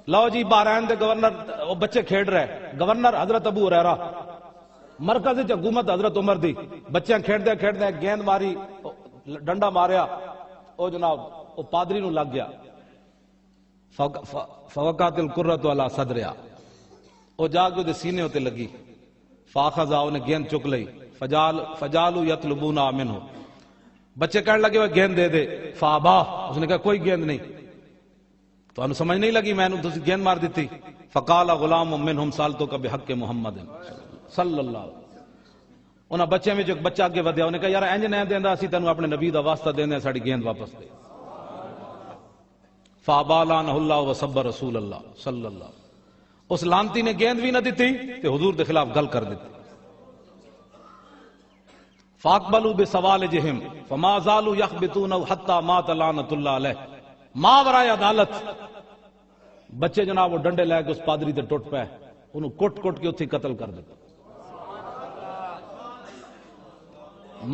لو جی بحرین دے governor بچے کھیڈ رہے، governor حضرت ابو ہریرہ، مرکز حکومت حضرت عمر دی، بچے کھیڈدے کھیڈدے گیند ماری، ڈنڈا ماریا، او جناب او پادری نو لگ گیا، فوقات القرۃ علی صدریا، او جا کے دے سینے تے لگی، فاخذا نے گیند چک لئی، فجالو یطلبون منہ، بچے کہنے لگے وہ گیند دے دے، فابا، اس نے کہا کوئی گیند نہیں، تو انہوں سمجھ نہیں لگی میں نے گیند مار دیتی، فقال غلام منہم سالتک بحق محمد صلی اللہ علیہ وسلم، انہاں بچے میں جو ایک بچہ آگے ودیا، انہوں نے کہا یار انج نہیں دیندا، اسی تینوں اپنے نبی دا واسطہ دیندے ساڈی گیند واپس دے، فابا لعنہ اللہ وصب رسول اللہ صلی اللہ علیہ وسلم، اس لانتی نے گیند بھی نہ دیتی تے حضور دے خلاف گل کر دیتی، فاقبلوا بسوالجہم فما زالوا یخبطون حتی مات لعنۃ اللہ علیہ، ماورائے عدالت بچے جناب وہ ڈنڈے لے کے اس پادری تے ٹوٹ پے، انہوں کٹ کٹ کے اتھی قتل کر دیتا،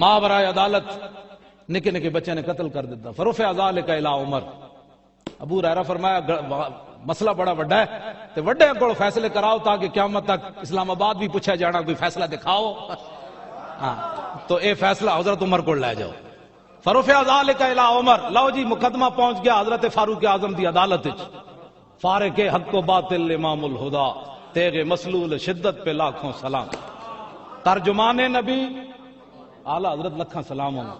ماورائے عدالت نکے نکے بچے نے قتل کر دیتا، فرفع ذلک الی عمر، ابو ہریرہ فرمایا مسئلہ بڑا وڈا ہے تے وڈے کو فیصلے کراؤ تاکہ قیامت تک اسلام آباد بھی پوچھا جانا کوئی فیصلہ دکھاؤ، ہاں تو اے فیصلہ حضرت عمر کو لے جاؤ، فرفع ذلک الی عمر، لو جی مقدمہ پہنچ گیا حضرت فاروق اعظم دی عدالت وچ، فارق حق و باطل امام الہدا، تیغ مسلول شدت پہ لاکھوں سلام، ترجمان نبی اعلی حضرت لکھاں سلام ہوں،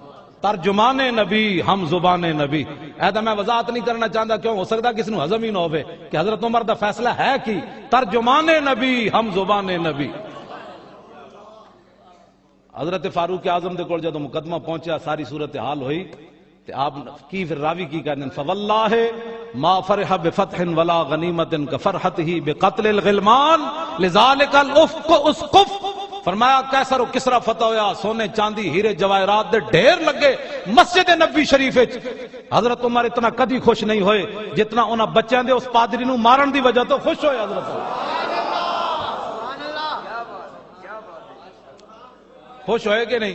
ترجمان نبی ہم زبان نبی، ایدہ میں وضاحت نہیں کرنا چاہتا کیوں ہو سکتا کسی نو ہضم ہی نہ ہوئے کہ حضرت عمر دا فیصلہ ہے کی ترجمان نبی ہم زبان نبی، حضرت فاروق اعظم دے کول جدوں مقدمہ پہنچیا ساری صورتحال ہوئی تے آپ کی پھر راوی کی کہتے ہیں فواللہ ما فرح بفتح ولا غنیمت کفرحتہ بقتل الغلمان لذالک الافق اسقف، فرمایا کیسر و کسرا فتح ہویا، سونے چاندی ہیرے جواہرات دے ڈھیر لگے مسجد نبی شریف وچ، حضرت عمر اتنا کدی خوش نہیں ہوئے جتنا انہاں بچیاں دے اس پادری نو مارن دی وجہ تو خوش ہوئے، حضرت خوش ہوئے کہ نہیں،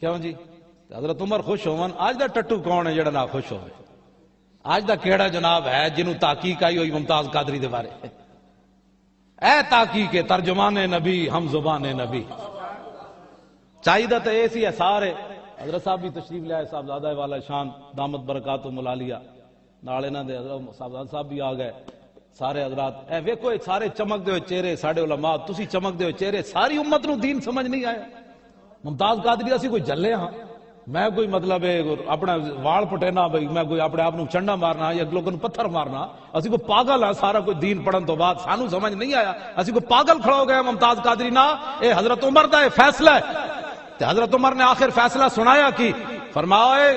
کیوں جی حضرت عمر خوش ہون، آج دا ٹٹو کون ہے جڑا نہ خوش ہوئے، آج دا کیڑا جناب ہے جنہوں تحقیق آئی ہوئی ممتاز قادری دے بارے، اے تحقیق ترجمان نبی ہم زبان نبی، چاہیدہ تو ایسی ہے سارے، حضرت صاحب بھی تشریف لے آئے، صاحبزادہ والا شان دامت برکاتہم العالیہ، نال انہاں دے حضرت صاحبزادہ صاحب بھی آ گئے، سارے حضرات اے ویکھو سارے چمک دے ہوئے چہرے ساڈے علماء، تسی چمک دے ہوئے چہرے، ساری امت نو دین سمجھ نہیں آیا، ممتاز قادری اسی کوئی جلے ہاں، میں کوئی مطلب اپنا وال پٹینا بھائی میں کوئی اپنے آپ چنڈا مارنا یا لوگوں پتھر مارنا، اسی کو پاگل ہاں، سارا کوئی دین پڑھن تو بعد سانو سمجھ نہیں آیا، اسی کو پاگل کھڑا ہو گیا ممتاز قادری نا، اے حضرت عمر دا اے فیصلہ ہے، تے حضرت عمر نے آخر فیصلہ سنایا کی، فرمایا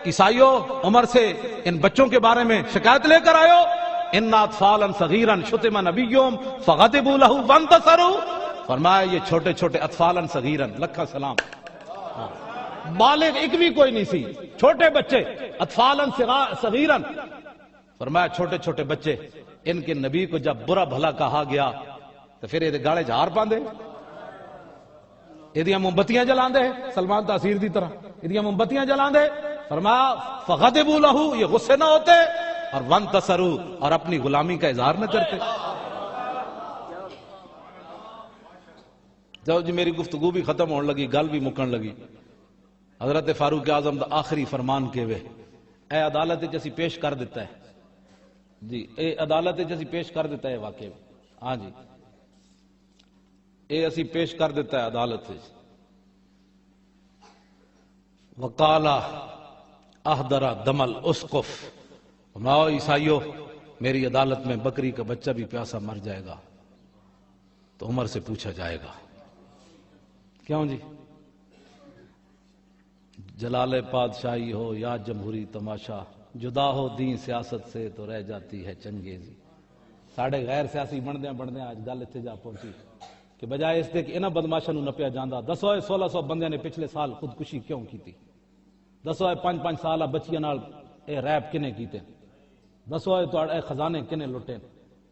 عیسائیوں عمر سے ان بچوں کے بارے میں شکایت لے کر آئے، ان اطفالا صغیرا شتم نبیہم فغضبوا له وانتصروا، فرمایا یہ چھوٹے چھوٹے اطفالا صغیرا، لکھا سلام، بالغ ایک بھی کوئی نہیں سی، چھوٹے بچے اطفالا صغیرا، فرمایا چھوٹے چھوٹے بچے، ان کے نبی کو جب برا بھلا کہا گیا تو پھر یہ گاڑے جھار پاندے، یہ موم بتیاں جلان دے، سلمان تاثیر دی طرح یہ موم بتیاں جلان دے، فرمایا فغضبوا له، یہ غصے نہ ہوتے، اور وانتصروا، اور اپنی غلامی کا اظہار نہ کرتے۔ جب جی میری گفتگو بھی ختم ہونے لگی، گل بھی مکن لگی، حضرت فاروق اعظم دا آخری فرمان کے وے، اے عدالت جیسی پیش کر دیتا ہے، جی اے عدالت جیسی پیش کر دیتا ہے واقعی، ہاں جی اے اسی پیش کر دیتا ہے عدالت، وقالا احضر دم الاسقف، فرماؤ عیسائیو میری عدالت میں بکری کا بچہ بھی پیاسا مر جائے گا تو عمر سے پوچھا جائے گا، کیوں جی جلال بادشاہی ہو یا جمہوری تماشا، جدا ہو دین سیاست سے تو رہ جاتی ہے چنگیزی، ساڑھے غیر سیاسی بندے آج گل اتنے جا پہنچی کہ بجائے اس دے کہ انہاں بدماشاں نو نپیا جاندا، دسو 1600 بندیاں نے پچھلے سال خودکشی کیوں کیتی، دسو 5-5 سالہ بچیاں نال اے ریپ کنے کیتے، دسو اے خزانے کنے لٹے،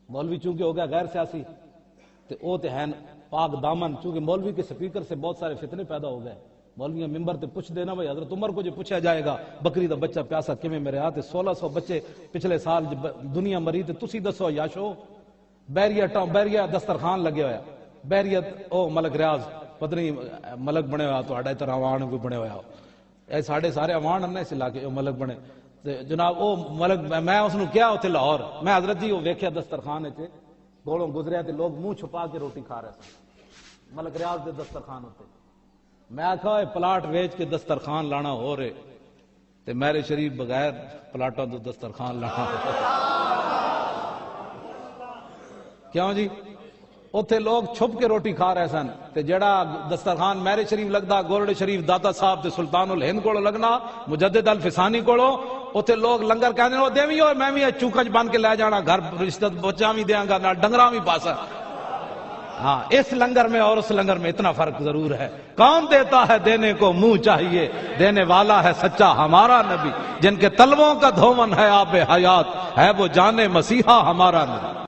مولوی چونکہ ہو گیا غیر سیاسی تے او تے ہیں پاک دامن، چونکہ مولوی کے سپیکر سے بہت سارے فتنے پیدا ہو گئے، مولویاں ممبر تے پوچھ دینا بھائی حضرت عمر کو جو پوچھا جائے گا بکری دا بچہ پیاسا کیویں میرے ہاتھ 1600 بچے پچھلے سال دنیا مری تے تسی دسو یاشو بیریا دسترخوان لگے ہویا بیریا او ملک ریاض پتہ نہیں ملک بنے ہوا تو طرح عوان کوئی بنے ہوا اے ساڑھے سارے عوان نے اس علاقے ملک بنے جناب او ملک میں اس نو کیا ہوتے لاہور میں حضرت جی وہ ویکھیا دسترخوان تے گولوں گزریا تے لوگ منہ چھپا کے روٹی کھا رہے سن ملک ریاض دے دسترخوان ہوتے میں آکھا پلاٹ ویچ کے دسترخوان لانا ہو رہے تے میرے شریف بغیر پلاٹوں تو دسترخوان لانا کیوں جی اوتھے لوگ چھپ کے روٹی کھا رہے سن تے جڑا دسترخوان میرے شریف لگدا گولڑے شریف داتا صاحب تے سلطان الہند کولو لگنا مجدد الفسانی کولو اوتھے لوگ لنگر کہندے او دیویں اور میں بھی چوکج بن کے لے جانا گھر رشتہ بچا بھی دیاں گا نال ڈنگراں بھی پاسا ہاں اس لنگر میں اور اس لنگر میں اتنا فرق ضرور ہے کون دیتا ہے دینے کو منہ چاہیے دینے والا ہے سچا ہمارا نبی جن کے تلووں کا دھومن ہے آب حیات ہے وہ جانے مسیحا ہمارا نبی